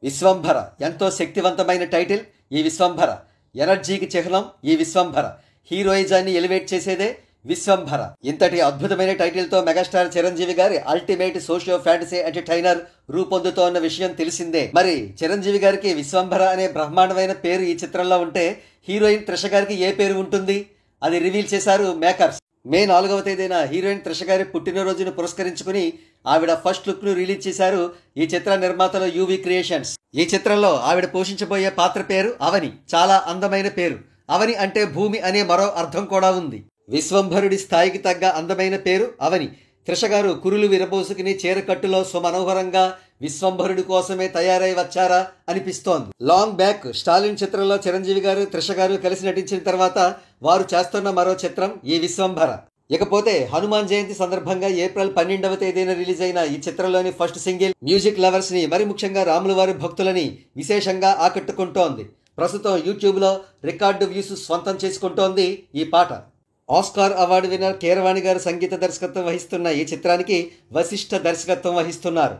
విశ్వంభర ఎంతో శక్తివంతమైన టైటిల్ ఈ విశ్వంభర. ఎనర్జీకి చిహ్నం ఈ విశ్వంభర. హీరోయిజాన్ని ఎలివేట్ చేసేదే విశ్వంభర. ఇంతటి అద్భుతమైన టైటిల్తో మెగాస్టార్ చిరంజీవి గారి అల్టిమేట్ సోషియో ఫ్యాంటసీ ఎంటర్టైనర్ రూపొందుతోన్న విషయం తెలిసిందే. మరి చిరంజీవి గారికి విశ్వంభర అనే బ్రహ్మాండమైన పేరు ఈ చిత్రంలో ఉంటే హీరోయిన్ త్రిష గారికి ఏ పేరు ఉంటుంది అది రివీల్ చేశారు మేకర్స్. మే 4వ తేదీన హీరోయిన్ త్రిష గారి పుట్టినరోజును పురస్కరించుకుని ఆవిడ ఫస్ట్ లుక్ ను రిలీజ్ చేశారు ఈ చిత్ర నిర్మాతలు యువి క్రియేషన్స్. ఈ చిత్రంలో ఆవిడ పోషించబోయే పాత్ర పేరు అవని. చాలా అందమైన పేరు. అవని అంటే భూమి అనే మరో అర్థం కూడా ఉంది. విశ్వంభరుడి స్థాయికి తగ్గ అందమైన పేరు అవని. త్రిష గారు కురులు విరబోసుకుని చీరకట్టులో సుమనోహరంగా విశ్వంభరుడి కోసమే తయారై వచ్చారా అనిపిస్తోంది. లాంగ్ బ్యాక్ స్టాలిన్ చిత్రంలో చిరంజీవి గారు త్రిష గారు కలిసి నటించిన తర్వాత వారు చేస్తున్న మరో చిత్రం ఈ విశ్వంభర. ఇకపోతే హనుమాన్ జయంతి సందర్భంగా ఏప్రిల్ 12వ తేదీన రిలీజ్ అయిన ఈ చిత్రంలోని ఫస్ట్ సింగిల్ మ్యూజిక్ లవర్స్ ని, మరి ముఖ్యంగా రాముల వారి భక్తులని విశేషంగా ఆకట్టుకుంటోంది. ప్రస్తుతం యూట్యూబ్ లో రికార్డు వ్యూస్ స్వంతం చేసుకుంటోంది ఈ పాట. ఆస్కార్ అవార్డు విన్నర్ కీరవాణి గారు సంగీత దర్శకత్వం వహిస్తున్న ఈ చిత్రానికి వశిష్ఠ దర్శకత్వం వహిస్తున్నారు.